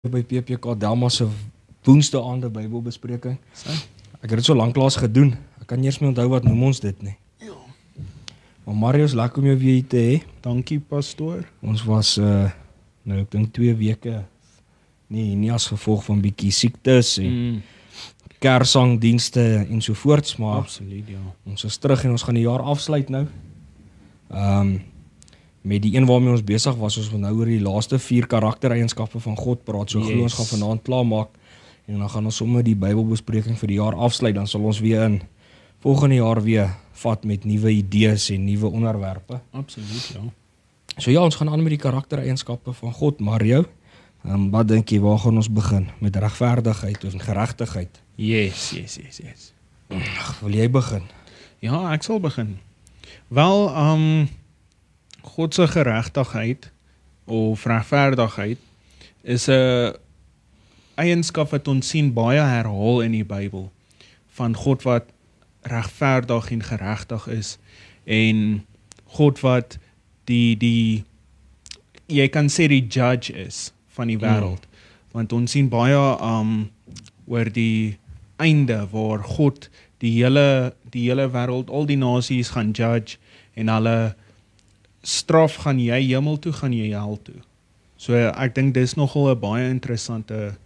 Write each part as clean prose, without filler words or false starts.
by PPK Delma se woensdae aande Bybelbespreking. Ek het dit so lanklaas gedoen. Ek kan nie eens meer onthou wat noem ons dit nie. Ja. Maar Marius, lekker om jou weer hier te hê. Dankie pastoor. Ons was nou ek dink 2 weke nie as gevolg van bietjie siektes en kersangdienste en so voorts, maar Absoluut, ja. ons is terug en ons gaan die jaar afsluit nou. Met die een waarmee ons besig was, ons wil nou oor die laaste 4 karaktereienskappe van God praat. So glo ons gaan vanaand klaar maak en dan gaan ons sommer die Bybelbespreking vir die jaar afsluit. Dan sal ons weer in volgende jaar weer vat met nuwe idees en nuwe onderwerpe. Absoluut, ja. So ja, ons gaan aan met die karaktereienskappe van God. Mario, wat dink jy, waar gaan ons begin? Met regverdigheid of geregtigheid? Yes. Wil jy begin? Ja, ek sal begin. Wel, God se geregtigheid of regverdigheid is 'n eienskap wat ons sien baie herhaal in die Bybel van God wat regverdig en geregtig is en God wat die jy kan sê die judge is van die wêreld. Want ons sien baie oor die einde waar God die hele wêreld, al die nasies gaan judge en hulle straf gaan jy hemel toe, gaan jy hel toe. So ek dink dis nogal 'n baie interessante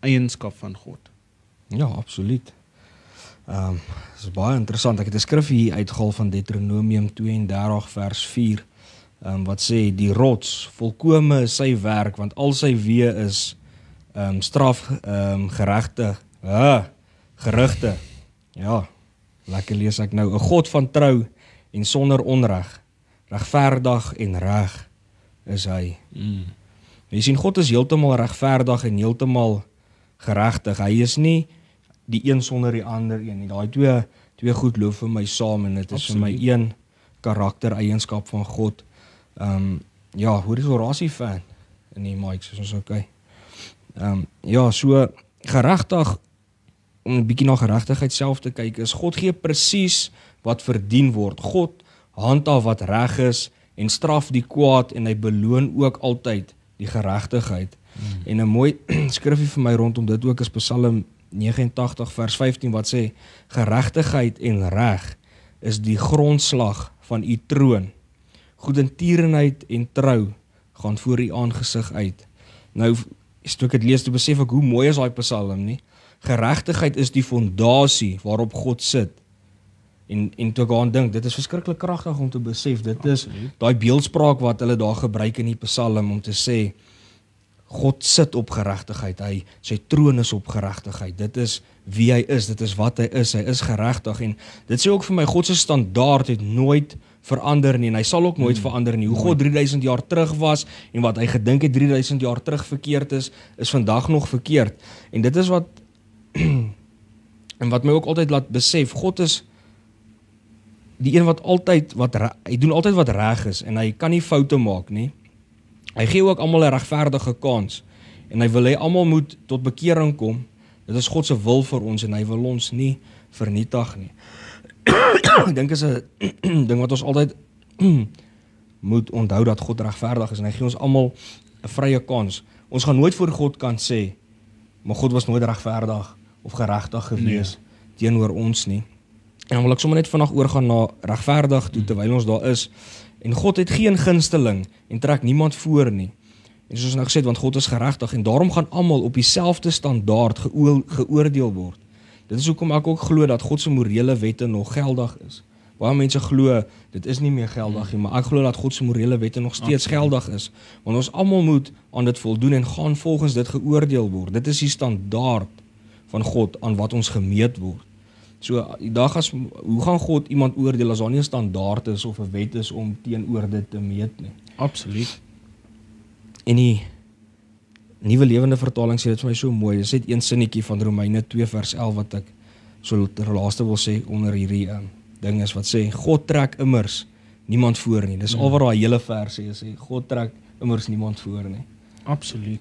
eienskap van God. Ja, absoluut. Dis baie interessant. Ek het 'n skrif hier uitgehaal van Deuteronomium 32 vers 4. Wat sê, die rots, volkome is sy werk, want al sy weë is straf, gerigte. Ja, lekker lees ek nou. 'n God van trou en sonder onreg, regverdig en reg is hy. Jy sien, God is heeltemal regverdig en heeltemal geregtig. Hy is nie die een sonder die ander een nie. Daai twee goed loop vir my saam en dit is vir my een karaktereienskap van God. Ja, hoe is orasie fan in die mic, soos ons okay. Ja, so geregtig, om 'n bietjie na geregtigheid self te kyk, is God gee presies wat verdien word. God handhaaf wat reg is en straf die kwaad en hy beloon ook altyd die geregtigheid. En 'n mooi skrifgie vir my rondom dit ook is Psalm 89 vers 15 wat sê, geregtigheid en reg is die grondslag van u troon. Goedertierenheid en trou gaan voor u aangesig uit. Nou, toe ek dit lees, toe besef ek hoe mooi is daai Psalm nie. Geregtigheid is die fondasie waarop God sit. En toe ek aan dink, dit is verskriklik kragtig om te besef, dit is daai beeldspraak wat hulle daar gebruik in die Psalm om te sê, God sit op geregtigheid, sy troon is op geregtigheid, dit is wie hy is, dit is wat hy is geregtig, en dit sê ook vir my, God se standaard het nooit verander nie, en hy sal ook nooit verander nie. Hoe God 3000 jaar terug was, en wat hy gedink het 3000 jaar terug verkeerd is vandag nog verkeerd. En dit is wat, en wat my ook altyd laat besef, God is die een wat hy doen altyd wat reg is, en hy kan nie foute maak nie. Hy gee ook almal 'n regverdige kans, en hy wil hê almal moet tot bekering kom. Dit is God se wil vir ons, en hy wil ons nie vernietig nie. Ek dink is 'n ding wat ons altyd moet onthou, dat God regverdig is, en hy gee ons almal 'n vrye kans. Ons gaan nooit voor God kan sê, maar God was nooit regverdig of geregtig gewees teenoor ons nie. En dan wil ek sommer net vandag oorgaan na regverdig toe, terwyl ons daar is. En God het geen gunsteling en trek niemand voor nie. En soos nou gesê het, want God is geregtig en daarom gaan almal op dieselfde standaard geoordeel word. Dit is hoekom ek ook glo dat God se morele wette nog geldig is. Baie mense glo dit is nie meer geldig nie, maar ek glo dat God se morele wette nog steeds geldig is. Want ons almal moet aan dit voldoen en gaan volgens dit geoordeel word. Dit is die standaard van God aan wat ons gemeet word. So, die dag as, hoe gaan God iemand oordeel as daar nie 'n standaard is of 'n wet is om teenoor dit te meet nie? Absoluut. En die Nuwe Lewende Vertaling sê dit vir my so mooi. Dit is net een sinnetjie van Romeine 2 vers 11 wat ek so ter laaste wil sê onder hierdie ding is wat sê, God trek immers niemand voor nie. Dis al wat daai hele vers sê, God trek immers niemand voor nie. Absoluut.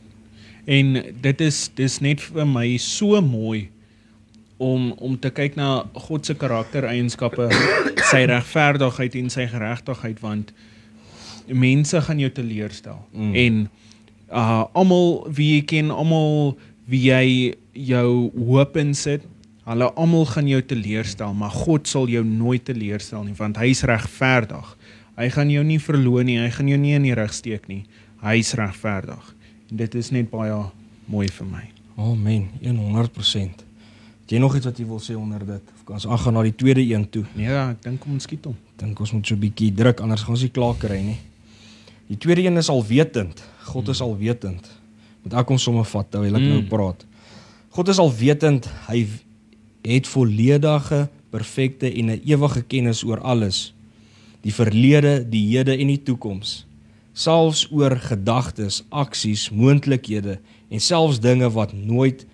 En dis net vir my so mooi om te kyk na God se karaktereienskappe, sy regverdigheid en sy geregtigheid, want mense gaan jou teleurstel. En almal wie jy ken, almal wie jy jou hoop in sit, hulle almal gaan jou teleurstel, maar God sal jou nooit teleurstel nie, want hy is regverdig. Hy gaan jou nie verloon nie, hy gaan jou nie in die rug steek nie. Hy is regverdig. En dit is net baie mooi vir my. Amen, 100%. Het jy nog iets wat jy wil sê onder dit? Of kan ons aangaan na die tweede een toe? Ja, ek dink ons skiet hom. Dink ons moet so 'n bietjie druk, anders gaan ons nie klaar kry nie. Die tweede een is alwetend. God is alwetend. Moet ek hom sommer vat terwyl ek nou praat. God is alwetend, hy het volledige, perfekte en 'n ewige kennis oor alles. Die verlede, die hede en die toekoms. Selfs oor gedagtes, aksies, moontlikhede en selfs dinge wat nooit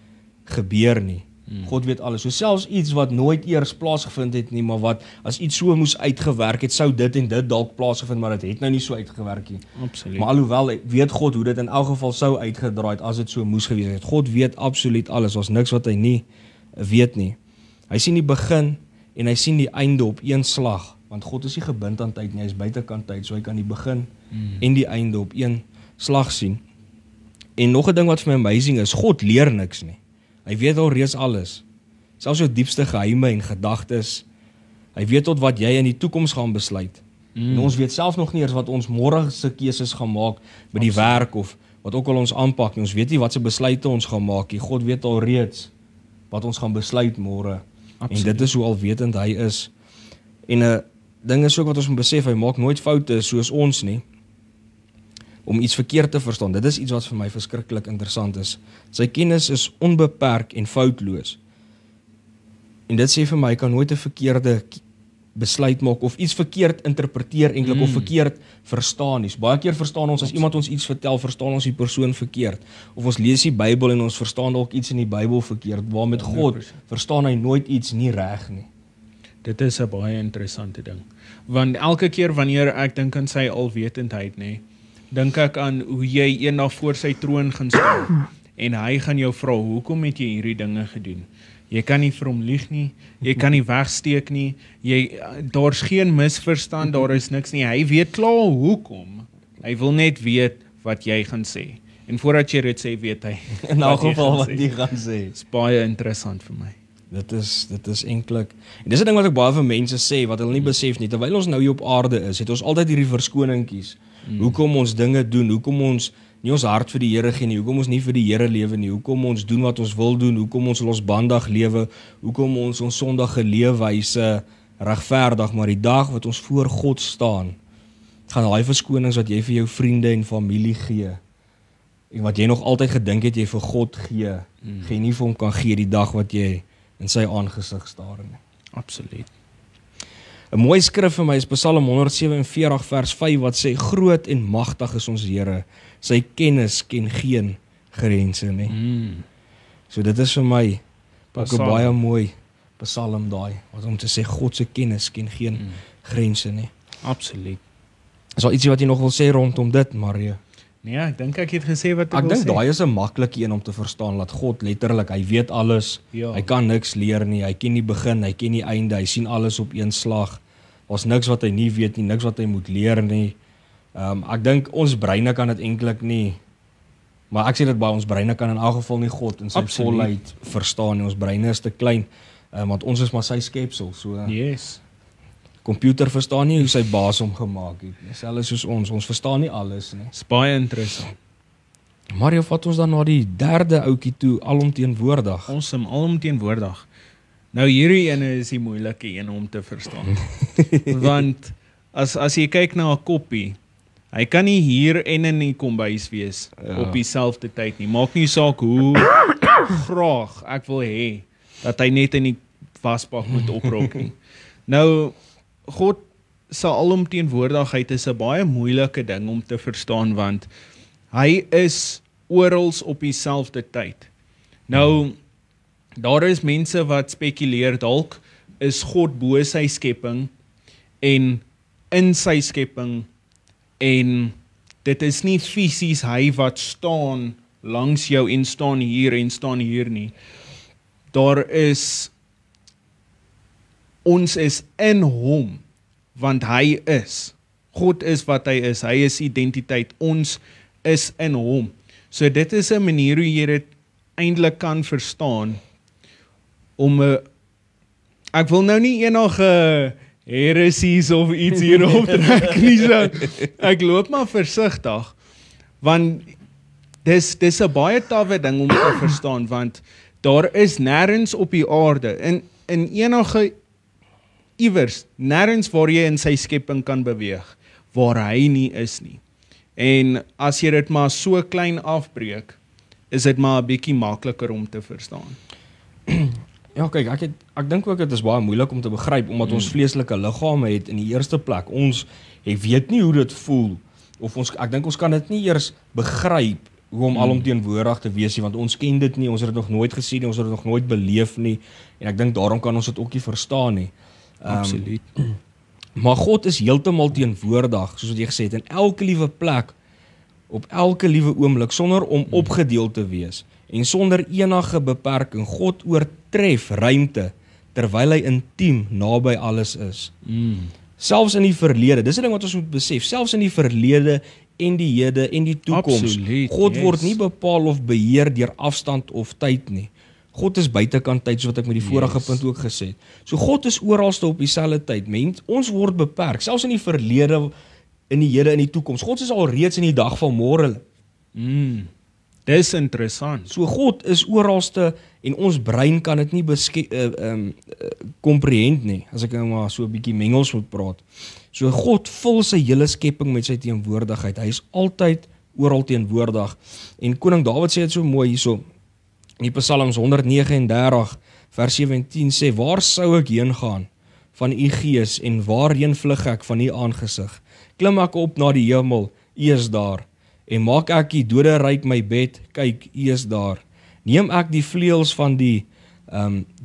gebeur nie. God weet alles. So selfs iets wat nooit eers plaasgevind het nie, maar wat as iets so moes uitgewerk het, sou dit en dit dalk plaasgevind, maar dit het nou nie so uitgewerk nie. Absoluut. Maar alhoewel weet God hoe dit in elk geval sou uitgedraai het as dit so moes gewees het. God weet absoluut alles. Daar's niks wat hy nie weet nie. Hy sien die begin en hy sien die einde op een slag, want God is nie gebind aan tyd nie, hy is buitekant tyd, so hy kan die begin en die einde op een slag sien. En nog 'n ding wat vir my amazing is, God leer niks nie. Hy weet al reeds alles. Selfs jou diepste geheime en gedagtes. Hy weet tot wat jy in die toekoms gaan besluit. En ons weet self nog nie eers wat ons môre se keuses gaan maak by die werk of wat ook al ons aanpak nie. Ons weet nie wat se besluite ons gaan maak nie. God weet al reeds wat ons gaan besluit môre. En dit is hoe alwetend hy is. En 'n ding is ook wat ons moet besef, hy maak nooit foute soos ons nie. Om iets verkeerd te verstaan. Dit is iets wat vir my verskriklik interessant is. Sy kennis is onbeperk en foutloos. En dit sê vir my, hy kan nooit 'n verkeerde besluit maak of iets verkeerd interpreteer eintlik of verkeerd verstaan nie. Baie keer verstaan ons as iemand ons iets vertel, verstaan ons die persoon verkeerd. Of ons lees die Bybel en ons verstaan dalk iets in die Bybel verkeerd. Waar met God verstaan hy nooit iets nie reg nie. Dit is 'n baie interessante ding. Want elke keer wanneer ek dink aan sy alwetendheid, nê, dink ek aan hoe jy eendag voor sy troon gaan staan en hy gaan jou vra, hoekom het jy hierdie dinge gedoen? Jy kan nie vir hom lieg nie, jy kan nie wegsteek nie, daar's geen misverstand, daar is niks nie, hy weet klaar hoekom, hy wil net weet wat jy gaan sê, en voordat jy dit sê, weet hy in elk geval wat jy gaan sê. Dit is baie interessant vir my. Dit is eintlik, en dis 'n ding wat ek baie van mense sê, wat hulle nie besef nie, terwyl ons nou hier op aarde is, het ons altyd hierdie verskoningkies, hoekom ons dinge doen, hoekom ons nie ons hart vir die Here gee nie, hoekom ons nie vir die Here lewe nie, hoekom ons doen wat ons wil doen, hoekom ons losbandig lewe, hoekom ons sondige leefwyse regverdig, maar die dag wat ons voor God staan, gaan daai verskonings wat jy vir jou vriende en familie gee, en wat jy nog altyd gedink het jy vir God gee, jy nie vir hom kan gee die dag wat jy in sy aangesig staar nie. Absoluut. 'n Mooi skrif vir my is Psalm 147 vers 5 wat sê, groot en magtig is ons Here, sy kennis ken geen grense nie. So dit is vir my ook 'n baie mooi Psalm daai, wat om te sê God se kennis ken geen grense nie. Absoluut. Is daar ietsie wat jy nog wil sê rondom dit, Mario? Nee, ek dink ek het gesê wat ek Ek wil dink sê. daai is 'n maklike een om te verstaan, dat God letterlik, hy weet alles, Ja. hy kan niks leer nie, hy ken die begin, hy ken die einde, hy sien alles op een slag. Daar's niks wat hy nie weet nie, niks wat hy moet leer nie. Ek dink ons breine kan dit eintlik nie, maar ek sê dit baie, ons breine kan in elk geval nie God in sy Absoluut. volheid verstaan nie. Ons breine is te klein, want ons is maar sy skepsel, so Yes. Komputer verstaan nie hoe sy baas hom gemaak het nie. Selfs soos ons verstaan nie alles nie. Dis baie interessant. Mario, vat ons dan na die derde ouetjie toe, alomteenwoordig. Ons is alomteenwoordig. Nou hierdie ene is die moeilike een om te verstaan. Want as jy kyk na 'n koppie, hy kan nie hier en in die kombuis wees op dieselfde tyd nie. Maak nie saak hoe graag ek wil hê dat hy net in die wasbak moet oprok nie. Nou God se alomteenwoordigheid is 'n baie moeilike ding om te verstaan, want hy is oral op dieselfde tyd. Nou daar is mense wat spekuleer dalk is God bo sy skepping en in sy skepping, en dit is nie fisies hy wat staan langs jou en staan hier nie. Daar is, ons is in hom, want hy is. God is wat hy is identiteit, ons is in hom. So dit is 'n manier hoe jy dit eintlik kan verstaan om 'n ek wil nou nie enige heresies of iets hierop trek nie, so ek loop maar versigtig, want dis 'n baie tawwe ding om te verstaan, want daar is nêrens op die aarde, in enige iewers, nêrens waar jy in sy skepping kan beweeg, waar hy nie is nie. En as jy dit maar so klein afbreek, is dit maar 'n bietjie makliker om te verstaan. Ja, kyk, ek dink ook dit is baie moeilik om te begryp, omdat ons vleeslike liggame het in die eerste plek. Ons weet nie hoe dit voel, of ek dink ons kan dit nie eers begryp, hoe om alomteenwoordig te wees nie, want ons ken dit nie, ons het dit nog nooit gesien nie, ons het dit nog nooit beleef nie, en ek dink daarom kan ons dit ook nie verstaan nie. Absoluut. Maar God is heeltemal teenwoordig, soos wat jy gesê het, in elke liewe plek, op elke liewe oomblik, sonder om opgedeel te wees, en sonder enige beperking. God oortref ruimte, terwyl hy intiem naby alles is. Selfs in die verlede, dis 'n ding wat ons moet besef, selfs in die verlede en die hede en die toekoms, Absoluut, God yes. word nie bepaal of beheer deur afstand of tyd nie. God is buitekant tyd, soos wat ek met die vorige punt ook gesê het. So God is oralste op dieselfde tyd. Ons word beperk, selfs in die verlede, in die hede, in die toekoms. God is al reeds in die dag van môre. Dis interessant. So God is oralste en ons brein kan dit nie komprehend nie, as ek nou maar so 'n bietjie Engels moet praat. So God vul sy hele skepping met sy teenwoordigheid. Hy is altyd oral teenwoordig. En koning Dawid sê dit so mooi hierso, in die Psalms 139 vers 17 sê, waar sou ek heen gaan van u gees en waarheen vlug ek van u aangesig? Klim ek op na die hemel, u is daar, en maak ek die doderyk my bed, kyk, u is daar. Neem ek die vleuels van die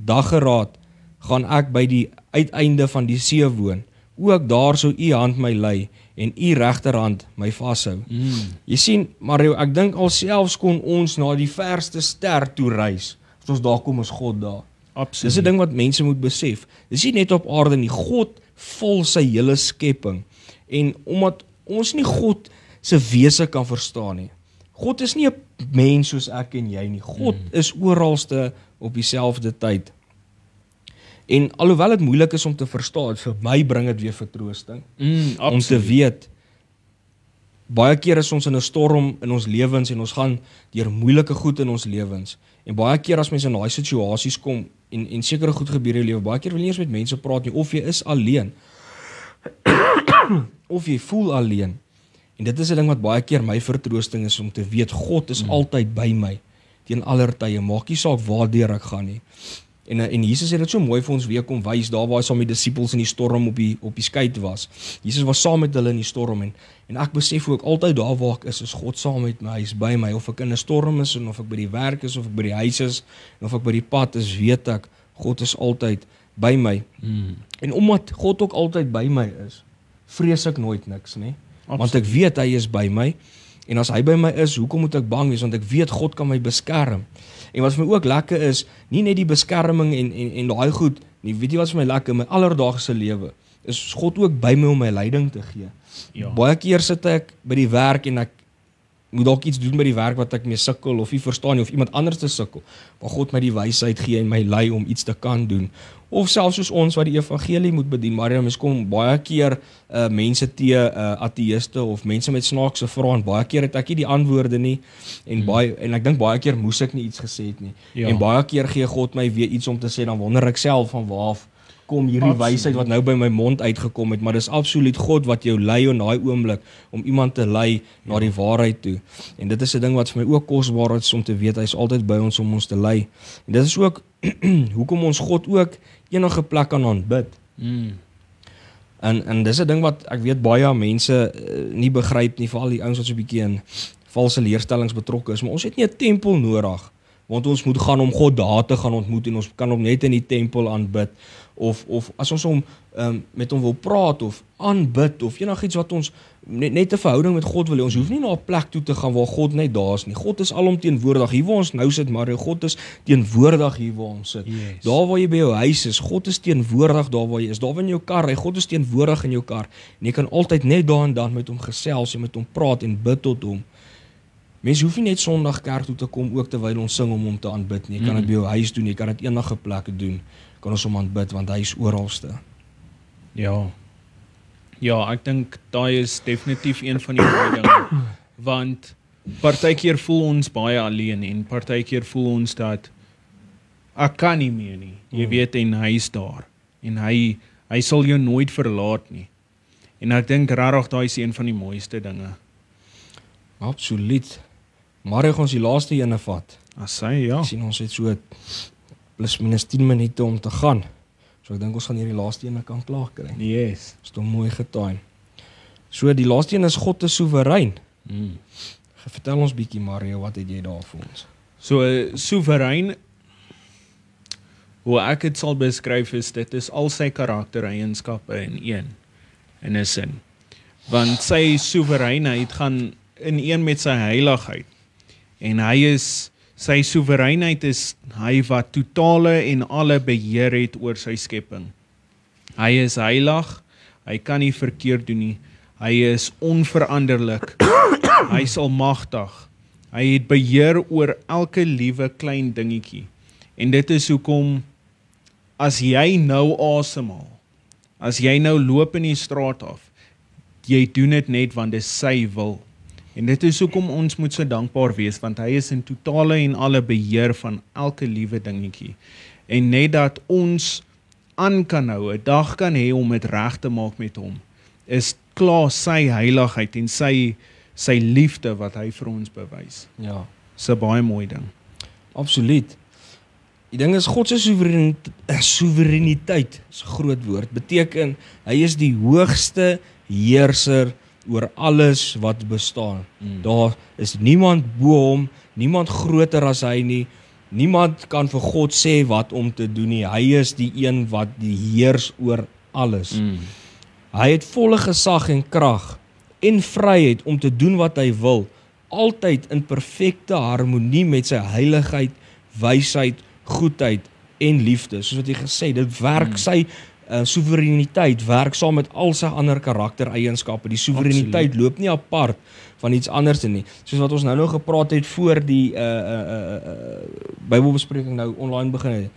daggeraad, gaan ek by die uiteinde van die see woon, ook daar sou u hand my lei, en u regterhand my vashou. Jy sien, Mario, ek dink alselfs kon ons na die verste ster toe reis, as ons daar kom, is God daar. Absoluut. Dis 'n ding wat mense moet besef. Dis nie net op aarde nie, God vul sy hele skepping. En omdat ons nie God se wese kan verstaan nie. God is nie 'n mens soos ek en jy nie. God is oralste op dieselfde tyd. En alhoewel dit moeilik is om te verstaan, vir my bring dit weer vertroosting. Om te weet, baie keer is ons in 'n storm in ons lewens en ons gaan deur moeilike goed in ons lewens. En baie keer as mense in daai situasies kom en sekere goed gebeur in jou lewe, baie keer wil jy nie eens met mense praat nie, of jy is alleen. Of jy voel alleen. En dit is 'n ding wat baie keer my vertroosting is, om te weet God is altyd by my teen aller tye, maak nie saak waardeur ek gaan nie. En Jesus het dit so mooi vir ons weer kom wys, daar waar hy saam met die disippels in die storm op die skei was. Jesus was saam met hulle in die storm, en ek besef ook altyd daar waar ek is God saam met my, hy is by my, of ek in 'n storm is, en of ek by die werk is, of ek by die huis is, en of ek by die pad is, weet ek, God is altyd by my. En omdat God ook altyd by my is, vrees ek nooit niks, nie? Want ek weet hy is by my, en as hy by my is, hoekom moet ek bang wees? Want ek weet God kan my beskerm. En wat vir my ook lekker is, nie net die beskerming en daai goed, nie, weet jy wat vir my lekker, in my alledaagse lewe, is God ook by my om my leiding te gee. Ja. Baie keer sit ek by die werk en ek moet dalk iets doen by die werk wat ek mee sukkel, of nie verstaan nie, of iemand anders te sukkel, maar God my die wysheid gee en my lei om iets te kan doen. Of selfs soos ons wat die evangelie moet bedien, maar mens kom baie keer mense ateïste of mense met snaakse vrae, en baie keer het ek nie die antwoorde nie, en ek dink baie keer moes ek nie iets gesê het nie. Ja. En baie keer gee God my weer iets om te sê, dan wonder ek self van waar kom hierdie wysheid wat nou by my mond uitgekom het, maar dis absoluut God wat jou lei in daai oomblik, om iemand te lei na die waarheid toe. En dit is 'n ding wat vir my ook kosbaar is, om te weet, hy is altyd by ons om ons te lei. En dit is ook hoekom ons God ook enige plek kan aanbid. En dis 'n ding wat ek weet baie mense nie begryp nie, veral die ouens wat so 'n bietjie in valse leerstellings betrokke is, maar ons het nie 'n tempel nodig, want ons moet gaan om God daar te gaan ontmoet, en ons kan hom net in die tempel aanbid, of as ons hom met hom wil praat, of aanbid, of enigiets wat ons net 'n verhouding met God wil hê. Ons hoef nie na 'n plek toe te gaan waar God net daar is nie. God is alomteenwoordig. Hier waar ons nou sit, maar God is teenwoordig hier waar ons sit. Yes. Daar waar jy by jou huis is, God is teenwoordig daar waar jy is. Daar waar in jou kar ry, God is teenwoordig in jou kar. En jy kan altyd net daar en dan met hom gesels en met hom praat en bid tot hom. Mense hoef nie net Sondag kerk toe te kom ook terwyl ons sing om hom te aanbid nie. Jy kan dit by jou huis doen, jy kan dit enige plek doen. Kan ons hom aanbid want hy is oralste. Ja. Ja, ek dink daai is definitief een van die mooi dinge. Want partykeer voel ons baie alleen en partykeer voel ons dat ek kan nie meer nie. Jy weet en hy is daar. En hy sal jou nooit verlaat nie. En ek dink regtig daai is een van die mooiste dinge. Absoluut. Maar ons die laaste ene vat. As hy ja. Ek sien ons het so plus minus 10 minute om te gaan. So ek dink ons gaan hierdie laaste ene kan klaar kry. Yes. Is hom mooi getime. So die laaste een is God is soewerein. Vertel ons bietjie Mario, wat het jy daar vir ons? So soewerein, hoe ek dit sal beskryf is, dit is al sy karaktereienskappe in 'n sin. Want sy soewereinheid gaan in een met sy heiligheid. En sy soewereinheid is hy wat totale en alle beheer het oor sy skepping. Hy is heilig, hy kan nie verkeerd doen nie. Hy is onveranderlik. Hy is almagtig. Hy het beheer oor elke liewe klein dingetjie. En dit is hoekom as jy nou asemhaal, as jy nou loop in die straat af, jy doen dit net want dit is sy wil. En dit is hoekom ons moet so dankbaar wees, want hy is in totale en alle beheer van elke liewe dingetjie. En net dat ons aan kan hou, 'n dag kan hê om dit reg te maak met hom, is klaar sy heiligheid en sy liefde wat hy vir ons bewys. Ja. Dis 'n baie mooi ding. Absoluut. Die ding is God se soewereiniteit, is 'n groot woord, beteken hy is die hoogste heerser oor alles wat bestaan. Daar is niemand bo hom, niemand groter as hy nie. Niemand kan vir God sê wat om te doen nie. Hy is die een wat die heers oor alles. Hy het volle gesag en krag en vryheid om te doen wat hy wil, altyd in perfekte harmonie met sy heiligheid, wysheid, goedheid en liefde. Soos wat hy gesê, dit werk sy soewereiniteit werk saam met al sy ander karaktereienskappe. Die soewereiniteit loop nie apart van iets anders nie. Soos wat ons nou gepraat het voor die Bybelbespreking nou online begin het.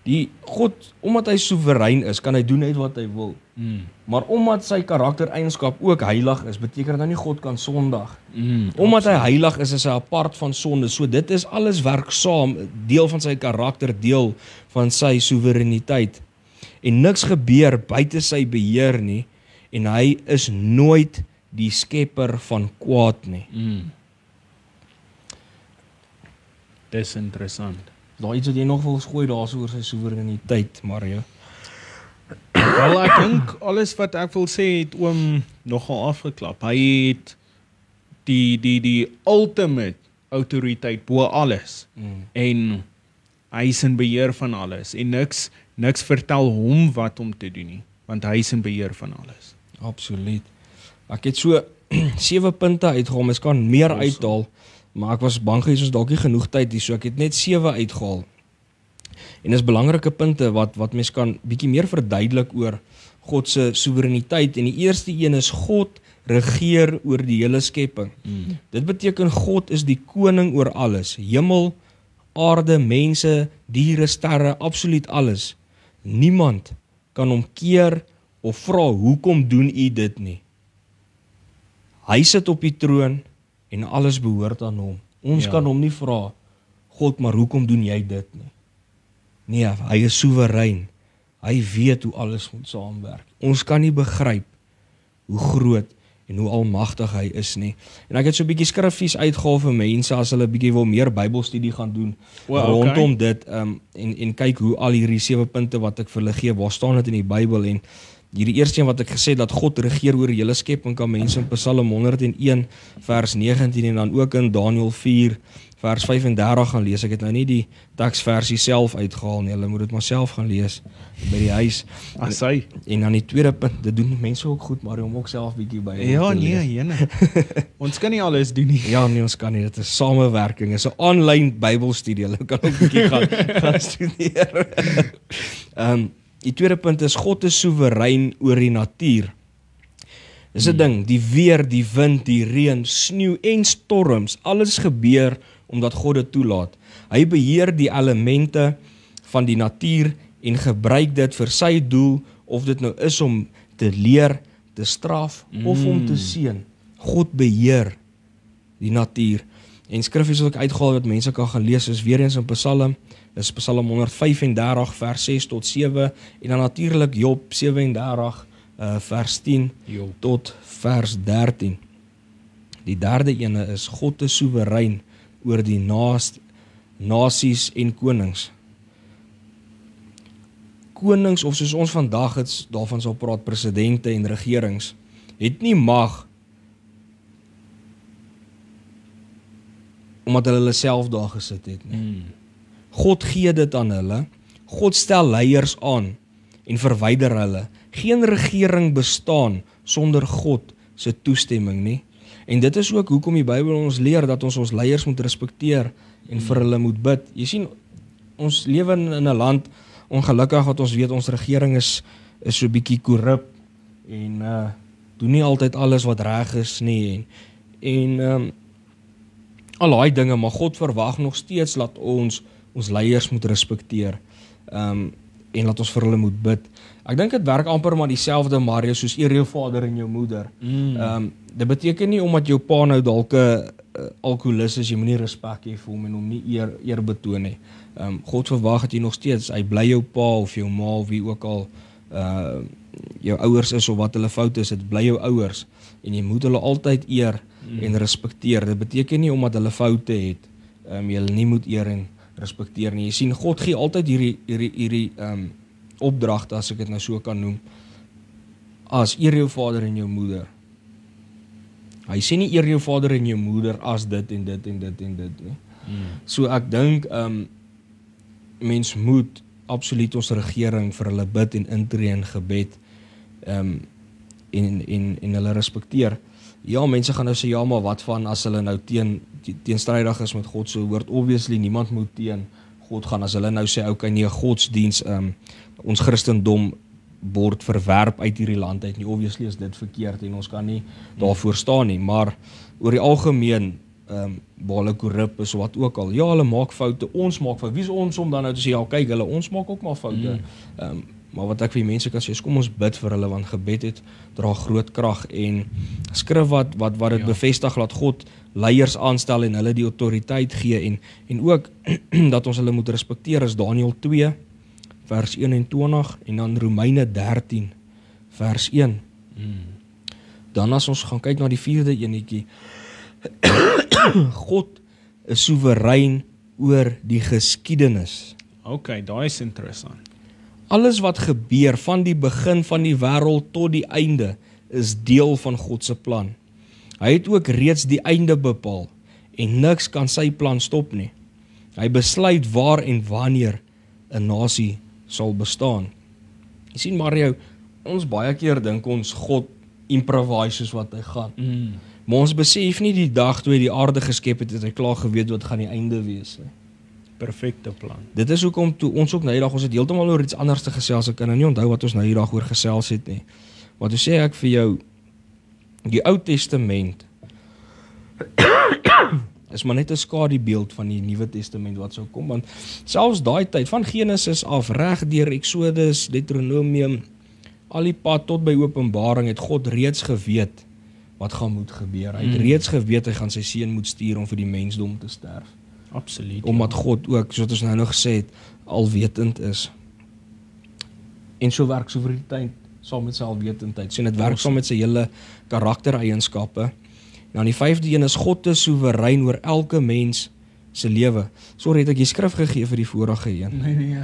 Die God, omdat hy soewerein is, kan hy doen net wat hy wil. Maar omdat sy karaktereienskap ook heilig is, beteken dit nou nie God kan sondig. Omdat hy heilig is hy apart van sonde. So dit is alles werk saam, deel van sy karakter, deel van sy soewereiniteit. En niks gebeur buite sy beheer nie, en hy is nooit die skepper van kwaad nie. Dis interessant. Daar iets wat jy nog wil gooi daar oor sy soewereiniteit, Mario? Wel, ek dink alles wat ek wil sê het oom nogal afgeklap. Hy het die ultimate autoriteit bo alles. En hy is in beheer van alles. En niks vertel hom wat om te doen nie, want hy is in beheer van alles. Absoluut. Ek het so 7 punte uitgehaal, mens kan meer uithaal, maar ek was bang gewees ons dalk nie genoeg tyd hier, so ek het net 7 uitgehaal. En dis belangrike punte wat mens kan bietjie meer verduidelik oor God se soewereiniteit. En die eerste een is God regeer oor die hele skepping. Dit beteken God is die koning oor alles. Hemel, aarde, mense, diere, sterre, absoluut alles. Niemand kan hom keer of vra hoekom doen u dit nie. Hy sit op die troon en alles behoort aan hom. Ons kan hom nie vra, God, maar hoekom doen jy dit nie? Nee, hy is soewerein. Hy weet hoe alles moet saamwerk. Ons kan nie begryp hoe groot en hoe almagtig hy is nie. En ek het so 'n bietjie skriffies uitgehaal vir mense as hulle bietjie wil meer Bybelstudie gaan doen rondom dit en kyk hoe al hierdie 7 punte wat ek vir hulle gee, waar staan dit in die Bybel. En hierdie eerste een wat ek gesê dat God regeer oor die hele skepping, kan mense in Psalm 101 vers 19 en dan ook in Daniël 4 vers 35 gaan lees. Ek het nou nie die teksversie self uitgehaal nie, hulle moet dit maar self gaan lees by die huis. En dan die tweede punt, dit doen mense ook goed, maar om ook self bietjie by te lees. Ons kan nie alles doen nie. Ja, nee, ons kan nie, dit is samewerking, dit is 'n aanlyn Bybelstudie, hulle kan ook bietjie gaan studeer. Die tweede punt is, God is soewerein oor die natuur. Dis 'n ding, die weer, die wind, die reën, sneeu en storms, alles gebeur omdat God dit toelaat. Hy beheer die elemente van die natuur en gebruik dit vir sy doel, of dit nou is om te leer, te straf of om te seën. God beheer die natuur. En skrifgies wat ek uitgehaal wat mense kan gaan lees is weer eens in Psalm, is Psalm 135 vers 6 tot 7 en dan natuurlik Job 37 vers 10 tot vers 13. Die derde ene is God is soewerein oor die nasies en konings. Konings, of soos ons vandag het daarvan sal praat, presidente en regerings, het nie mag omdat hulle self daar gesit het nie. God gee dit aan hulle, God stel leiers aan en verwyder hulle. Geen regering bestaan sonder God se toestemming nie. En dit is ook hoekom die Bybel ons leer dat ons leiers moet respekteer en vir hulle moet bid. Jy sien, ons lewe in 'n land, ongelukkig wat ons weet, ons regering is so bietjie korrup en doen nie altyd alles wat reg is nie en al daai dinge, maar God verwag nog steeds dat ons leiers moet respekteer en laat ons vir hulle moet bid. Ek dink dit werk amper maar dieselfde, Mario, soos eer jou vader en jou moeder. Dit beteken nie omdat jou pa nou dalk 'n alkoholist is, jy moet nie respek hê vir hom en hom nie eer betoon nie. God verwag dat jy nog steeds, hy bly jou pa of jou ma of wie ook al jou ouers is of wat hulle fout is, dit bly jou ouers en jy moet hulle altyd eer en respekteer. Dit beteken nie omdat hulle foute het, jy hulle nie moet eer en respekteer nie. Jy sien, God gee altyd hierdie opdragte, as ek dit nou so kan noem, as eer jou vader en jou moeder. Hy sê nie eer jou vader en jou moeder as dit en dit en dit en dit nie. So ek dink mens moet absoluut ons regering vir hulle bid en intree in gebed en hulle respekteer. Ja, mense gaan nou sê, ja, maar wat van as hulle nou teenstrydig is met God se woord? Obviously, niemand moet teen God gaan. As hulle nou sê, okay, nee, godsdiens, ons Christendom word verwerp uit hierdie land uit nie. Obviously is dit verkeerd en ons kan nie daarvoor staan nie. Maar oor die algemeen, waar hulle korrup is of wat ook al, ja, hulle maak foute, ons maak foute. Wie is ons om dan nou te sê, ja, kyk, ons maak ook maar foute. Maar wat ek vir die mense kan sê, is kom ons bid vir hulle, want gebed dra groot krag en skrif wat dit bevestig, laat God leiers aanstel en hulle die autoriteit gee en ook dat ons hulle moet respekteer, is Daniël 2 vers 21 en dan Romeine 13 vers 1. Dan as ons gaan kyk na die 4de enetjie, God is soewerein oor die geskiedenis. Okay, daai is interessant. Alles wat gebeur van die begin van die wêreld tot die einde is deel van God se plan. Hy het ook reeds die einde bepaal en niks kan sy plan stop nie. Hy besluit waar en wanneer 'n nasie sal bestaan. Jy sien, Mario, ons baie keer dink ons God improvise soos wat hy gaan. Maar ons besef nie die dag toe hy die aarde geskep het hy klaar geweet wat gaan die einde wees nie. Perfekte plan. Dit is hoekom toe ons ook nou die dag, ons het heeltemal oor iets anders te gesels, ek kan nou nie onthou wat ons nou die dag oor gesels het nie. Maar toe sê ek vir jou, die Ou Testament is maar net 'n skadubeeld van die Nuwe Testament wat sou kom, want selfs daai tyd, van Genesis af, reg deur Exodus, Deuteronomium, al die pad tot by Openbaring, het God reeds geweet wat gaan moet gebeur. Hy het reeds geweet hy gaan sy seun moet stuur om vir die mensdom te sterf. Absoluut. Omdat God ook, soos ons nou gesê het, alwetend is. En so werk soewereiniteit saam met sy alwetendheid. So dit werk saam met sy hele karaktereienskappe. En dan die 5de een is God is soewerein oor elke mens se lewe. Sorry, het ek die skrif gegee vir die vorige een. Nee.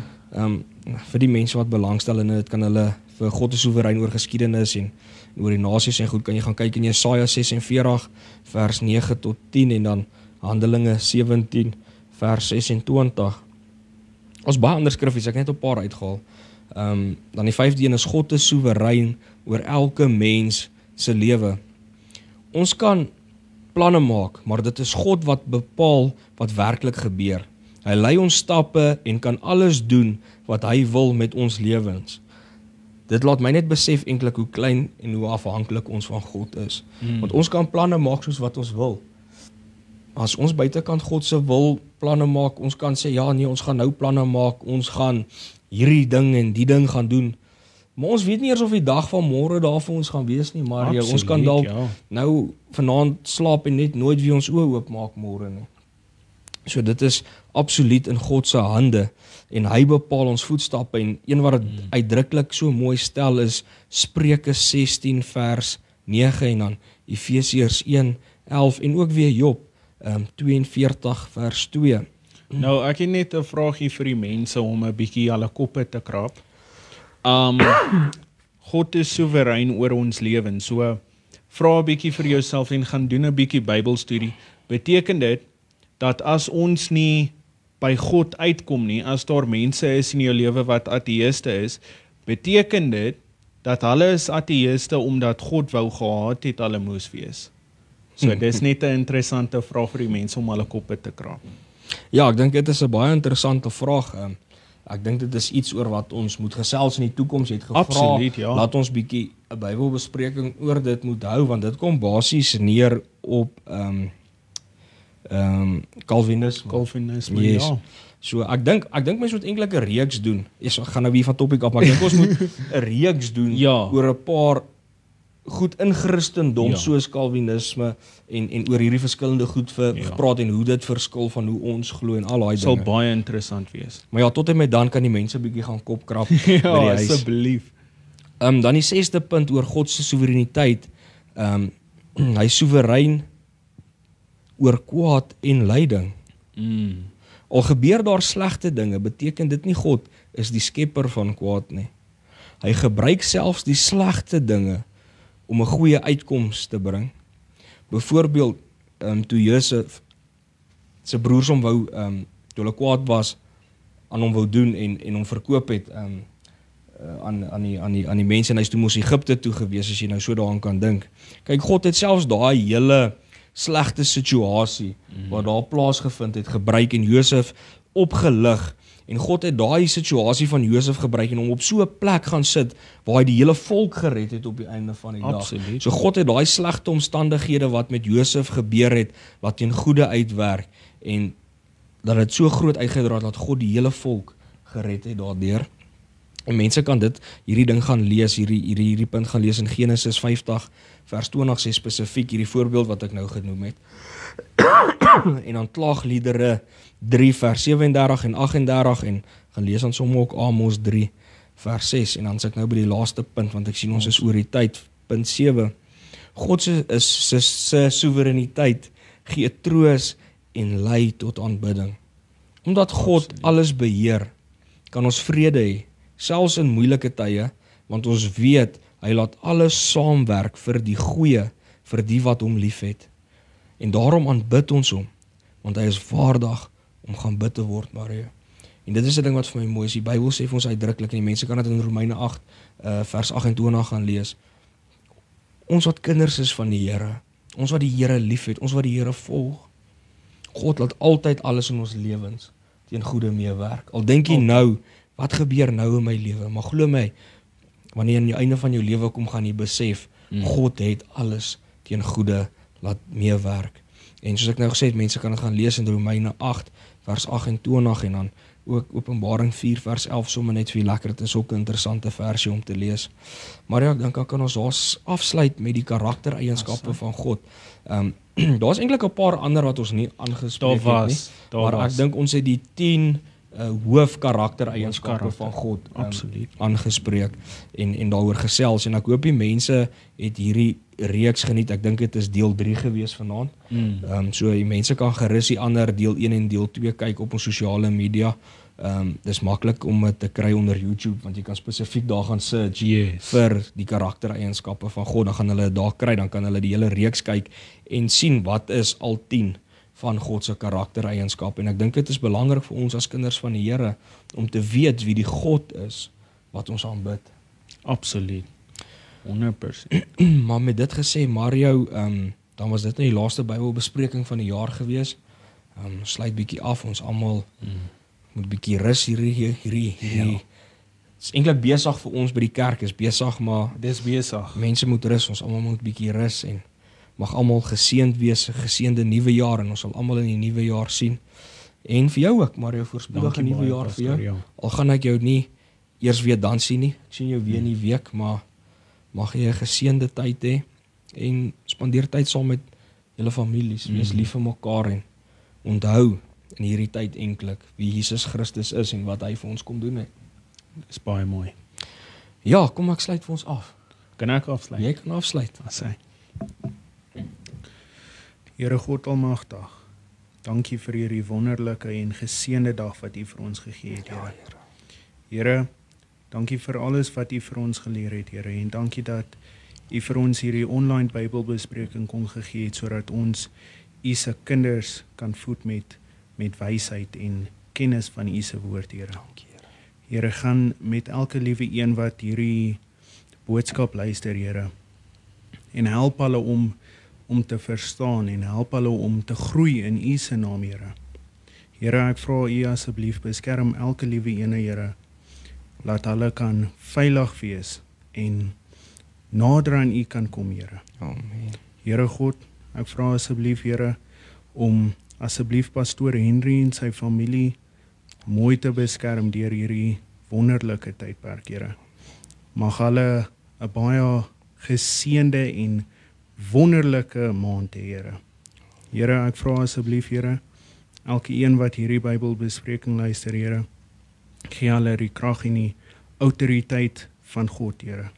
Vir die mense wat belangstel in dit, kan hulle vir God is soewerein oor geskiedenis en oor die nasies en goed, kan jy gaan kyk in Jesaja 46 vers 9 tot 10 en dan Handelinge 17 vers 26. Ons baie ander skrifgies, ek het net 'n paar uitgehaal. Dan die 5de een is God is soewerein oor elke mens se lewe. Ons kan planne maak, maar dit is God wat bepaal wat werklik gebeur. Hy lei ons stappe en kan alles doen wat hy wil met ons lewens. dit laat my net besef eintlik hoe klein en hoe afhanklik ons van God is. Want ons kan planne maak soos wat ons wil. As ons buitekant God se wil planne maak, ons kan sê, ja nee, ons gaan nou planne maak, ons gaan hierdie ding en die ding gaan doen. Maar ons weet nie eers of die dag van môre daar vir ons gaan wees nie, maar ja, ons kan dalk nou vanaand slaap en net nooit weer ons oë oopmaak môre nie. So dit is absoluut in God se hande en hy bepaal ons voetstappe en een wat dit uitdruklik so mooi stel is Spreuke 16 vers 9 en dan Efesiërs 1:11 en ook weer Job 42 vers 2. Nou ek het net 'n vraagie vir die mense om 'n bietjie hulle koppe te krap. God is soewerein oor ons lewens. So vra 'n bietjie vir jouself en gaan doen 'n bietjie Bybelstudie. Beteken dit dat as ons nie by God uitkom nie, as daar mense is in jou lewe wat ateïste is, beteken dit dat hulle is ateïste omdat God wou gehad het hulle moes wees? So dis net 'n interessante vraag vir die mense om hulle koppe te krap. Ja, ek dink dit is 'n baie interessante vraag. Ek dink dit is iets oor wat ons moet gesels in die toekoms. Jy het gevra, Absoluut, ja. Laat ons bietjie 'n Bybelbespreking oor dit moet hou, want dit kom basies neer op Calvinisme. Yes. Ja. So ek dink mense moet eintlik 'n reeks doen. Ek gaan nou weer van topic af, maar ek dink ons moet 'n reeks doen oor 'n paar goed in Christendom soos Calvinisme en oor hierdie verskillende goed gepraat en hoe dit verskil van hoe ons glo en al daai dinge. Sal baie interessant wees. Maar ja, tot en met dan kan die mense bietjie gaan kop krap by die huis. Asseblief. Dan die 6de punt oor God se soewereiniteit. Hy is soewerein oor kwaad en lyding. Al gebeur daar slegte dinge, beteken dit nie God is die skepper van kwaad nie. Hy gebruik selfs die slegte dinge om 'n goeie uitkoms te bring. Byvoorbeeld, toe Josef se broers hom wou, toe hulle kwaad was, aan hom wou doen en hom verkoop het aan die mense en hy is toe mos Egipte toe gewees, as jy nou so daaraan kan dink. Kyk, God het selfs daai hele slegte situasie wat daar plaasgevind het gebruik en Josef opgelig. En God het daai situasie van Josef gebruik en hom op so 'n plek gaan sit waar hy die hele volk gered het op die einde van die dag. So God het daai slegte omstandighede wat met Josef gebeur het, laat ten goeie uitwerk en dat dit so groot uitgedra het dat God die hele volk gered het daardeur. En mense kan hierdie ding gaan lees, hierdie punt gaan lees in Genesis 50 vers 20 sê spesifiek hierdie voorbeeld wat ek nou genoem het. En dan Klaagliedere 3 vers 37 en 38 en gaan lees dan sommer ook Amos 3 vers 6 en dan sit ek nou by die laaste punt want ek sien ons is oor die tyd, punt 7. God se soewereiniteit gee troos en lei tot aanbidding. Omdat God alles beheer, kan ons vrede hê, selfs in moeilike tye, want ons weet hy laat alles saamwerk vir die goeie, vir die wat hom liefhet. En daarom aanbid ons hom, want hy is waardig om gaan bid te word, Mario. En dit is 'n ding wat vir my mooi is. Die Bybel sê vir ons uitdruklik en die mense kan dit in Romeine 8 vers 28 gaan lees. Ons wat kinders is van die Here, ons wat die Here liefhet, ons wat die Here volg. God laat altyd alles in ons lewens teen goeie meewerk. Al dink jy nou, wat gebeur nou in my lewe? Maar glo my, wanneer aan die einde van jou lewe kom, gaan jy besef, God het alles teen goeie laat meewerk. En soos ek nou gesê het, mense kan dit gaan lees in Romeine 8 vers 28 en dan ook Openbaring 4 vers 11 sommer net vir lekker. Dit is ook 'n interessante versie om te lees. Maar ja, ek dink dan kan ons daar afsluit met die karaktereienskappe van God. Daar's eintlik 'n paar ander wat ons nie aangespreek het nie. Maar ek dink ons het die 10 hoofkaraktereienskappe van God aangespreek en daaroor gesels en ek hoop die mense het hierdie reeks geniet. Ek dink dit is deel 3 gewees vanaand. So die mense kan gerus die ander deel 1 en deel 2 kyk op ons sosiale media. Dis maklik om dit te kry onder YouTube want jy kan spesifiek daar gaan search vir die karaktereienskappe van God. Dan gaan hulle dit daar kry, dan kan hulle die hele reeks kyk en sien wat is al 10 van God se karaktereienskappe. En ek dink dit is belangrik vir ons as kinders van die Here om te weet wie die God is wat ons aanbid. Absoluut. 100%. Maar met dit gesê, Mario, dan was dit nou die laaste Bybelbespreking van die jaar gewees. Sluit bietjie af, ons almal moet bietjie rus hierdie is eintlik besig vir ons by die kerk, is besig, maar Dis besig. mense moet rus, ons almal moet bietjie rus en mag almal geseënd wees, 'n geseënde nuwe jaar en ons sal almal in die nuwe jaar sien. En vir jou ook, Mario, voorspoedige nuwe jaar vir jou. Ja. Al gaan ek jou nie eers weer dan sien nie. Ek sien jou weer in die week, maar mag jy 'n geseënde tyd hê en spandeer tyd saam met julle families. Wees lief vir mekaar en onthou in hierdie tyd eintlik wie Jesus Christus is en wat hy vir ons kom doen het. Dis baie mooi. Ja, kom ek sluit vir ons af. Kan ek afsluit? Jy kan afsluit. As hy. Here God Almagtig, dankie vir hierdie wonderlike en geseënde dag wat U vir ons gegee het, Here. Here, dankie vir alles wat U vir ons geleer het, Here, en dankie dat U vir ons hierdie online Bybelbespreking kon gegee het sodat ons U se kinders kan voed met wysheid en kennis van U se woord, Here. Dankie, Here. Here, gaan met elke liewe een wat hierdie boodskap luister, Here, en help hulle om te verstaan en help hulle om te groei in U se naam, Here. Here, ek vra U asseblief beskerm elke liewe ene, Here. Laat hulle kan veilig wees en nader aan U kan kom, Here. Amen. Here God, ek vra asseblief, Here, om asseblief pastoor Henry en sy familie mooi te beskerm deur hierdie wonderlike tydperk, Here. Mag hulle 'n baie geseënde en wonderlike maand hê, Here. Here, ek vra asseblief, Here, elke een wat hierdie Bybelbespreking luister, Here, gee hulle die krag en die autoriteit van God, Here.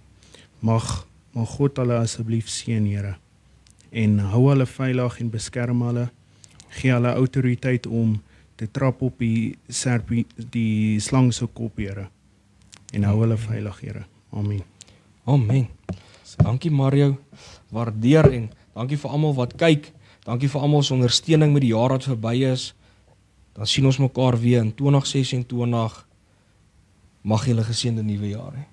Mag God hulle asseblief seën, Here, en hou hulle veilig en beskerm hulle. Gee hulle autoriteit om te trap op die slang se kop, Here, en hou hulle veilig, Here. Amen. Amen. Dankie Mario, waardeer en dankie vir almal wat kyk. Dankie vir almal se ondersteuning met die jaar wat verby is. Dan sien ons mekaar weer in 2026. Mag julle 'n geseënde nuwe jaar hê.